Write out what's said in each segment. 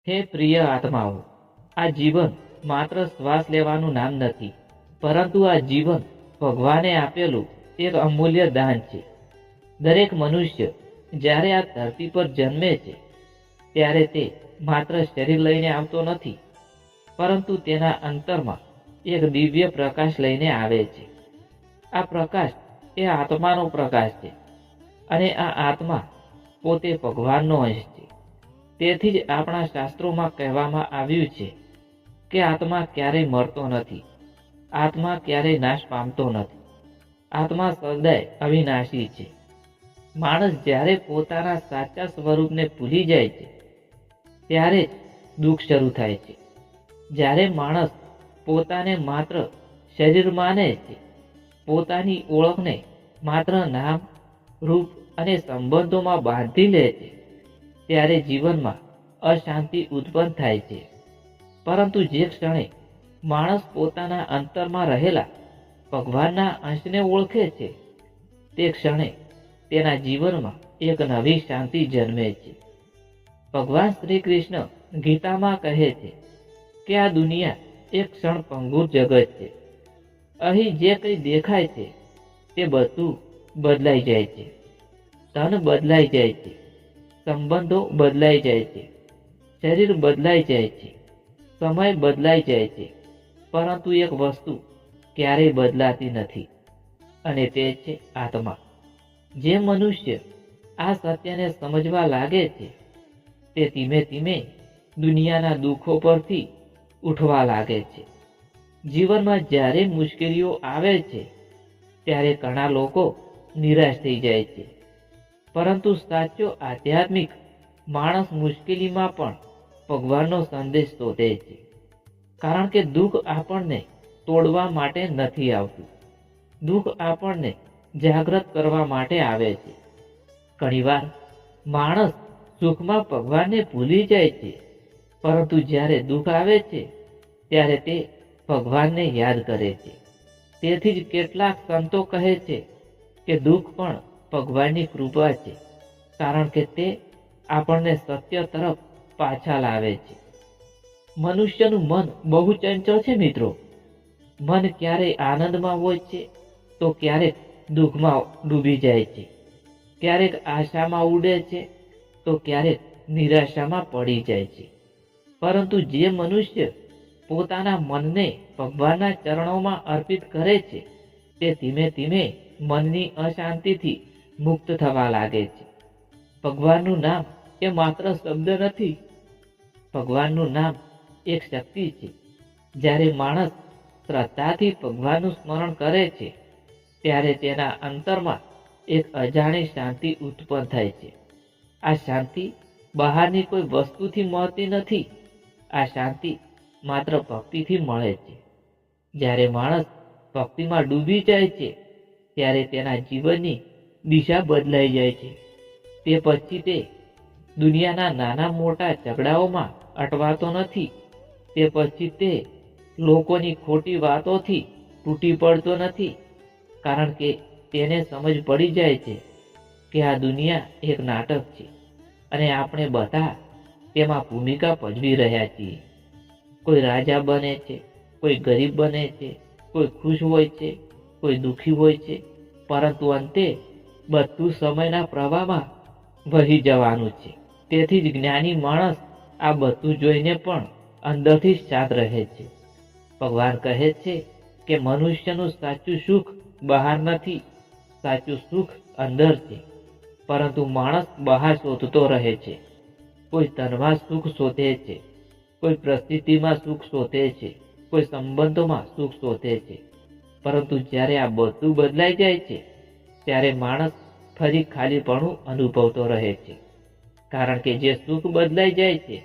હે પ્રિય આત્માઓ, આ જીવન માત્ર શ્વાસ લેવાનું નામ નથી, પરંતુ આ જીવન ભગવાને આપેલું એક અમૂલ્ય દાન છે. દરેક મનુષ્ય જ્યારે આ ધરતી પર જન્મે છે ત્યારે તે માત્ર શરીર લઈને આવતો નથી, પરંતુ તેના અંતરમાં એક દિવ્ય પ્રકાશ લઈને આવે છે. આ પ્રકાશ એ આત્માનો પ્રકાશ છે, અને આ આત્મા પોતે ભગવાનનો અંશ છે. તેથી જ આપણા શાસ્ત્રોમાં કહેવામાં આવ્યું છે કે આત્મા ક્યારેય મરતો નથી, આત્મા ક્યારેય નાશ પામતો નથી, આત્મા સદાય અવિનાશી છે. માણસ જ્યારે પોતાના સાચા સ્વરૂપને ભૂલી જાય છે ત્યારે જ દુઃખ શરૂ થાય છે. જ્યારે માણસ પોતાને માત્ર શરીર માને છે, પોતાની ઓળખને માત્ર નામ, રૂપ અને સંબંધોમાં બાંધી લે છે, ત્યારે જીવનમાં અશાંતિ ઉત્પન્ન થાય છે. પરંતુ જે ક્ષણે માણસ પોતાના અંતરમાં રહેલા ભગવાનના અંશને ઓળખે છે, તે ક્ષણે તેના જીવનમાં એક નવી શાંતિ જન્મે છે. ભગવાન શ્રી કૃષ્ણ ગીતામાં કહે છે કે આ દુનિયા એક ક્ષણ ભંગુર જગત છે. અહીં જે કંઈ દેખાય છે તે બધું બદલાઈ જાય છે. ધન બદલાઈ જાય છે, સંબંધો બદલાઈ જાય છે, શરીર બદલાઈ જાય છે, સમય બદલાઈ જાય છે, પરંતુ એક વસ્તુ ક્યારેય બદલાતી નથી, અને તે છે આત્મા. જે મનુષ્ય આ સત્યને સમજવા લાગે છે તે ધીમે ધીમે દુનિયાના દુઃખો પરથી ઉઠવા લાગે છે. જીવનમાં જ્યારે મુશ્કેલીઓ આવે છે ત્યારે ઘણા લોકો નિરાશ થઈ જાય છે, પરંતુ સાચો આધ્યાત્મિક માણસ મુશ્કેલીમાં પણ ભગવાનનો સંદેશ શોધે છે. કારણ કે દુઃખ આપણને તોડવા માટે નથી આવતું, દુઃખ આપણને જાગૃત કરવા માટે આવે છે. ઘણીવાર માણસ સુખમાં ભગવાનને ભૂલી જાય છે, પરંતુ જ્યારે દુઃખ આવે છે ત્યારે તે ભગવાનને યાદ કરે છે. તેથી જ કેટલાક સંતો કહે છે કે દુઃખ પણ ભગવાનની કૃપા છે, કારણ કે તે આપણને સત્ય તરફ પાછા લાવે છે. મનુષ્યનું મન બહુ ચંચળ છે મિત્રો. મન ક્યારેક આનંદમાં હોય છે તો ક્યારેક દુઃખમાં ડૂબી જાય છે, ક્યારેક આશામાં ઉડે છે તો ક્યારેક નિરાશામાં પડી જાય છે. પરંતુ જે મનુષ્ય પોતાના મનને ભગવાનના ચરણોમાં અર્પિત કરે છે તે ધીમે ધીમે મનની અશાંતિથી મુક્ત થવા લાગે છે. ભગવાનનું નામ એ માત્ર શબ્દ નથી, ભગવાનનું નામ એક શક્તિ છે. જ્યારે માણસ શ્રદ્ધાથી ભગવાનનું સ્મરણ કરે છે ત્યારે તેના અંતરમાં એક અજાણી શાંતિ ઉત્પન્ન થાય છે. આ શાંતિ બહારની કોઈ વસ્તુથી મળતી નથી, આ શાંતિ માત્ર ભક્તિથી મળે છે. જ્યારે માણસ ભક્તિમાં ડૂબી જાય છે ત્યારે તેના જીવનની દિશા બદલાઈ જાય છે. તે પછી તે દુનિયાના નાના મોટા ઝઘડાઓમાં અટવાતો નથી, તે પછી તે લોકોની ખોટી વાતોથી તૂટી પડતો નથી, કારણ કે તેને સમજ પડી જાય છે કે આ દુનિયા એક નાટક છે અને આપણે બધા તેમાં ભૂમિકા ભજવી રહ્યા છીએ. કોઈ રાજા બને છે, કોઈ ગરીબ બને છે, કોઈ ખુશ હોય છે, કોઈ દુઃખી હોય છે, પરંતુ અંતે બધું સમયના પ્રવાહમાં વહી જવાનું છે. તેથી જ જ્ઞાની માણસ આ બધું જોઈને પણ અંદરથી શાંત રહે છે. ભગવાન કહે છે કે મનુષ્યનું સાચું સુખ બહાર નથી, સાચું સુખ અંદર છે. પરંતુ માણસ બહાર શોધતો રહે છે. કોઈ ધનમાં સુખ શોધે છે, કોઈ પ્રસિદ્ધિમાં સુખ શોધે છે, કોઈ સંબંધોમાં સુખ શોધે છે. પરંતુ જ્યારે આ બધું બદલાઈ જાય છે ત્યારે માણસ ફરી ખાલીપણું અનુભવતો રહે છે. કારણ કે જે સુખ બદલાઈ જાય છે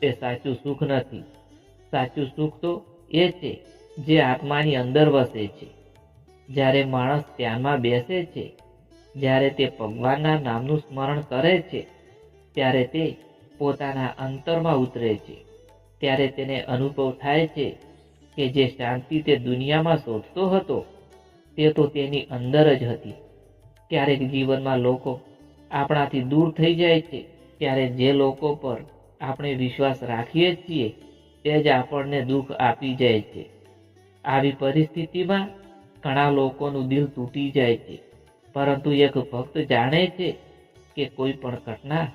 તે સાચું સુખ નથી. સાચું સુખ તો એ છે જે આત્માની અંદર વસે છે. જ્યારે માણસ ધ્યાનમાં બેસે છે, જ્યારે તે ભગવાનના નામનું સ્મરણ કરે છે, ત્યારે તે પોતાના અંતરમાં ઉતરે છે. ત્યારે તેને અનુભવ થાય છે કે જે શાંતિ તે દુનિયામાં શોધતો હતો તે તો તેની અંદર જ હતી. ક્યારેક જીવનમાં લોકો આપણાથી દૂર થઈ જાય છે ત્યારે જે લોકો પર આપણે વિશ્વાસ રાખીએ છીએ તે જ આપણને દુઃખ આપી જાય છે. આવી પરિસ્થિતિમાં ઘણા લોકોનું દિલ તૂટી જાય છે, પરંતુ એક ભક્ત જાણે છે કે કોઈ પણ ઘટના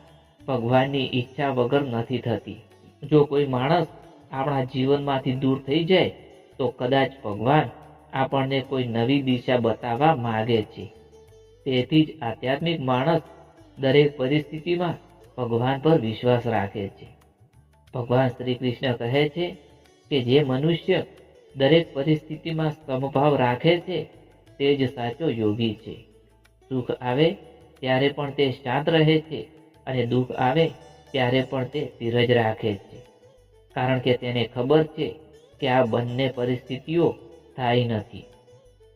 ભગવાનની ઈચ્છા વગર નથી થતી. જો કોઈ માણસ આપણા જીવનમાંથી દૂર થઈ જાય તો કદાચ ભગવાન આપણને કોઈ નવી દિશા બતાવવા માંગે છે. તેથી જ આધ્યાત્મિક માણસ દરેક પરિસ્થિતિમાં ભગવાન પર વિશ્વાસ રાખે છે. ભગવાન શ્રી કૃષ્ણ કહે છે કે જે મનુષ્ય દરેક પરિસ્થિતિમાં સમભાવ રાખે છે તે જ સાચો યોગી છે. સુખ આવે ત્યારે પણ તે શાંત રહે છે અને દુઃખ આવે ત્યારે પણ તે ધીરજ રાખે છે, કારણ કે તેને ખબર છે કે આ બંને પરિસ્થિતિઓ સ્થાયી નથી.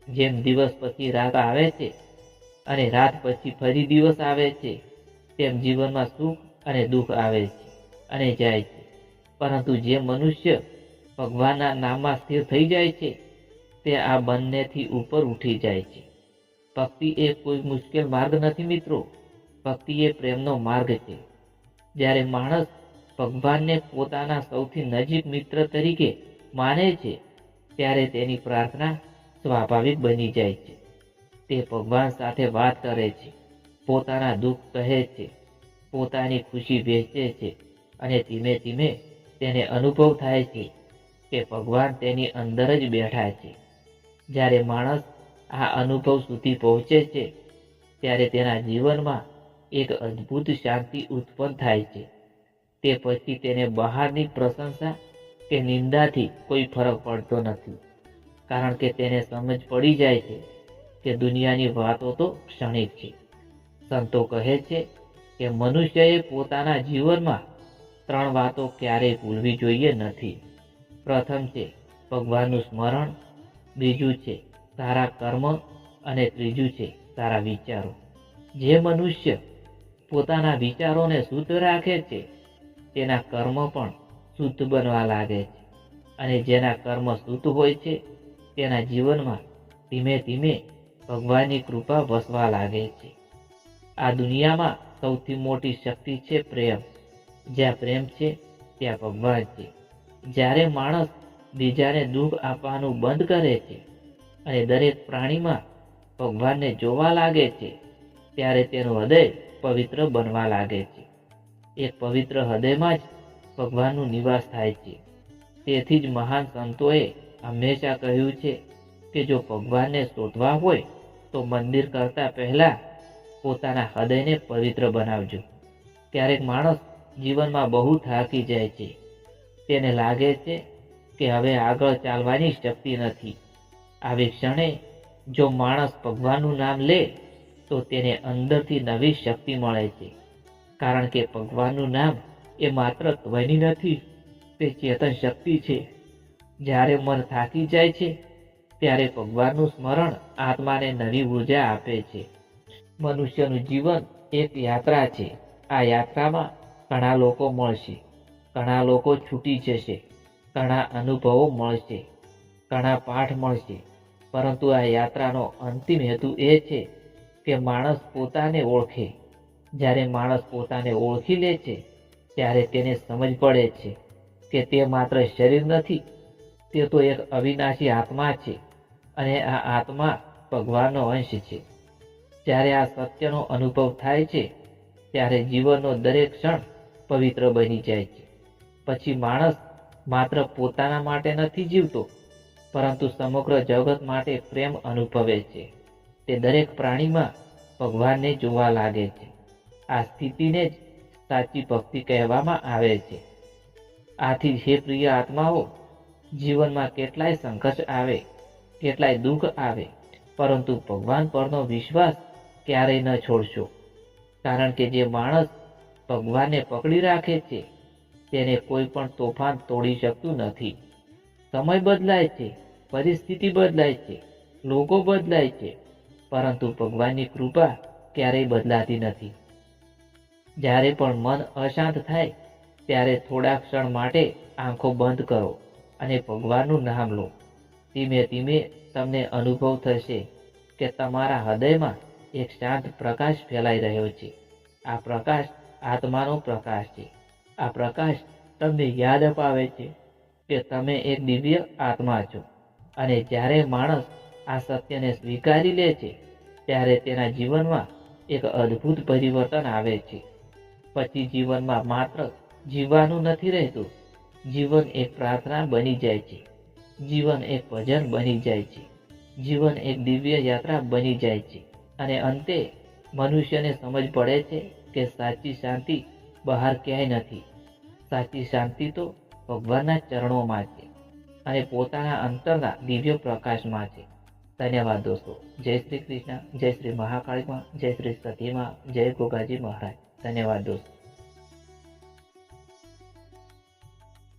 જેમ દિવસ પછી રાત આવે છે અને રાત પછી ફરી દિવસ આવે છે, તેમ જીવનમાં સુખ અને દુઃખ આવે છે અને જાય છે. પરંતુ જે મનુષ્ય ભગવાનના નામમાં સ્થિર થઈ જાય છે તે આ બંનેથી ઉપર ઉઠી જાય છે. ભક્તિ એ કોઈ મુશ્કેલ માર્ગ નથી મિત્રો, ભક્તિ એ પ્રેમનો માર્ગ છે. જ્યારે માણસ ભગવાનને પોતાના સૌથી નજીક મિત્ર તરીકે માને છે ત્યારે તેની પ્રાર્થના સ્વાભાવિક બની જાય છે. તે ભગવાન સાથે વાત કરે છે, પોતાના દુઃખ કહે છે, પોતાની ખુશી વહેંચે છે અને ધીમે ધીમે તેને અનુભવ થાય છે કે ભગવાન તેની અંદર જ બેઠા છે. જ્યારે માણસ આ અનુભવ સુધી પહોંચે છે ત્યારે તેના જીવનમાં એક અદ્ભુત શાંતિ ઉત્પન્ન થાય છે. તે પછી તેને બહારની પ્રશંસા કે નિંદાથી કોઈ ફરક પડતો નથી, કારણ કે તેને સમજ પડી જાય છે કે દુનિયાની વાતો તો ક્ષણિક છે. સંતો કહે છે કે મનુષ્યએ પોતાના જીવનમાં 3 વાતો ક્યારેય ભૂલવી જોઈએ નથી. પ્રથમ છે ભગવાનનું સ્મરણ, બીજું છે સારા કર્મ અને ત્રીજું છે સારા વિચારો. જે મનુષ્ય પોતાના વિચારોને શુદ્ધ રાખે છે તેના કર્મ પણ શુદ્ધ બનવા લાગે છે, અને જેના કર્મ શુદ્ધ હોય છે તેના જીવનમાં ધીમે ધીમે ભગવાનની કૃપા વસવા લાગે છે. આ દુનિયામાં સૌથી મોટી શક્તિ છે પ્રેમ. જ્યાં પ્રેમ છે ત્યાં ભગવાન છે. જ્યારે માણસ બીજાને દુઃખ આપવાનું બંધ કરે છે અને દરેક પ્રાણીમાં ભગવાનને જોવા લાગે છે ત્યારે તેનું હૃદય પવિત્ર બનવા લાગે છે. એક પવિત્ર હૃદયમાં જ ભગવાનનું નિવાસ થાય છે. તેથી જ મહાન સંતોએ હંમેશા કહ્યું છે કે જો ભગવાનને શોધવા હોય તો મંદિર કરતા પહેલા પોતાના હૃદયને પવિત્ર બનાવજો. ક્યારેક માણસ જીવનમાં બહુ થાકી જાય છે, તેને લાગે છે કે હવે આગળ ચાલવાની શક્તિ નથી. આવી ક્ષણે જો માણસ ભગવાનનું નામ લે તો તેને અંદરથી નવી શક્તિ મળે છે, કારણ કે ભગવાનનું નામ એ માત્ર ધ્વનિ નથી, તે ચેતન શક્તિ છે. જ્યારે મન થાકી જાય છે ત્યારે ભગવાનનું સ્મરણ આત્માને નવી ઉર્જા આપે છે. મનુષ્યનું જીવન એક યાત્રા છે. આ યાત્રામાં ઘણા લોકો મળશે, ઘણા લોકો છૂટી જશે, ઘણા અનુભવો મળશે, ઘણા પાઠ મળશે, પરંતુ આ યાત્રાનો અંતિમ હેતુ એ છે કે માણસ પોતાને ઓળખે. જ્યારે માણસ પોતાને ઓળખી લે છે ત્યારે તેને સમજ પડે છે કે તે માત્ર શરીર નથી, તે તો એક અવિનાશી આત્મા છે અને આ આત્મા ભગવાનનો અંશ છે. જ્યારે આ સત્યનો અનુભવ થાય છે ત્યારે જીવનનો દરેક ક્ષણ પવિત્ર બની જાય છે. પછી માણસ માત્ર પોતાના માટે નથી જીવતો, પરંતુ સમગ્ર જગત માટે પ્રેમ અનુભવે છે. તે દરેક પ્રાણીમાં ભગવાનને જોવા લાગે છે. આ સ્થિતિને જ સાચી ભક્તિ કહેવામાં આવે છે. આથી જ હે પ્રિય આત્માઓ, જીવનમાં કેટલાય સંઘર્ષ આવે, કેટલાય દુઃખ આવે, પરંતુ ભગવાન પરનો વિશ્વાસ ક્યારેય ન છોડશો, કારણ કે જે માણસ ભગવાનને પકડી રાખે છે તેને કોઈ પણ તોફાન તોડી શકતું નથી. સમય બદલાય છે, પરિસ્થિતિ બદલાય છે, લોકો બદલાય છે, પરંતુ ભગવાનની કૃપા ક્યારેય બદલાતી નથી. જ્યારે પણ મન અશાંત થાય ત્યારે થોડા ક્ષણ માટે આંખો બંધ કરો અને ભગવાનનું નામ લો. ધીમે ધીમે તમને અનુભવ થશે કે તમારા હૃદયમાં એક શાંત પ્રકાશ ફેલાઈ રહ્યો છે. આ પ્રકાશ આત્માનો પ્રકાશ છે આ પ્રકાશ તમને યાદ અપાવે છે કે તમે એક દિવ્ય આત્મા છો, અને જ્યારે માણસ આ સત્યને સ્વીકારી લે છે ત્યારે તેના જીવનમાં એક અદ્ભુત પરિવર્તન આવે છે. પછી જીવનમાં માત્ર જીવવાનું નથી રહેતું, જીવન એક પ્રાર્થના બની જાય છે, જીવન એક ભજન બની જાય છે, જીવન એક દિવ્ય યાત્રા બની જાય છે, અને અંતે મનુષ્યને સમજ પડે છે કે સાચી શાંતિ બહાર ક્યાંય નથી. સાચી શાંતિ તો ભગવાનના ચરણોમાં છે અને પોતાના અંતરના દિવ્ય પ્રકાશમાં છે. ધન્યવાદ દોસ્તો. જય શ્રી કૃષ્ણ, જય શ્રી મહાકાળીમાં, જય શ્રી સતીમાં, જય ગોગાજી મહારાજ. ધન્યવાદ દોસ્તો.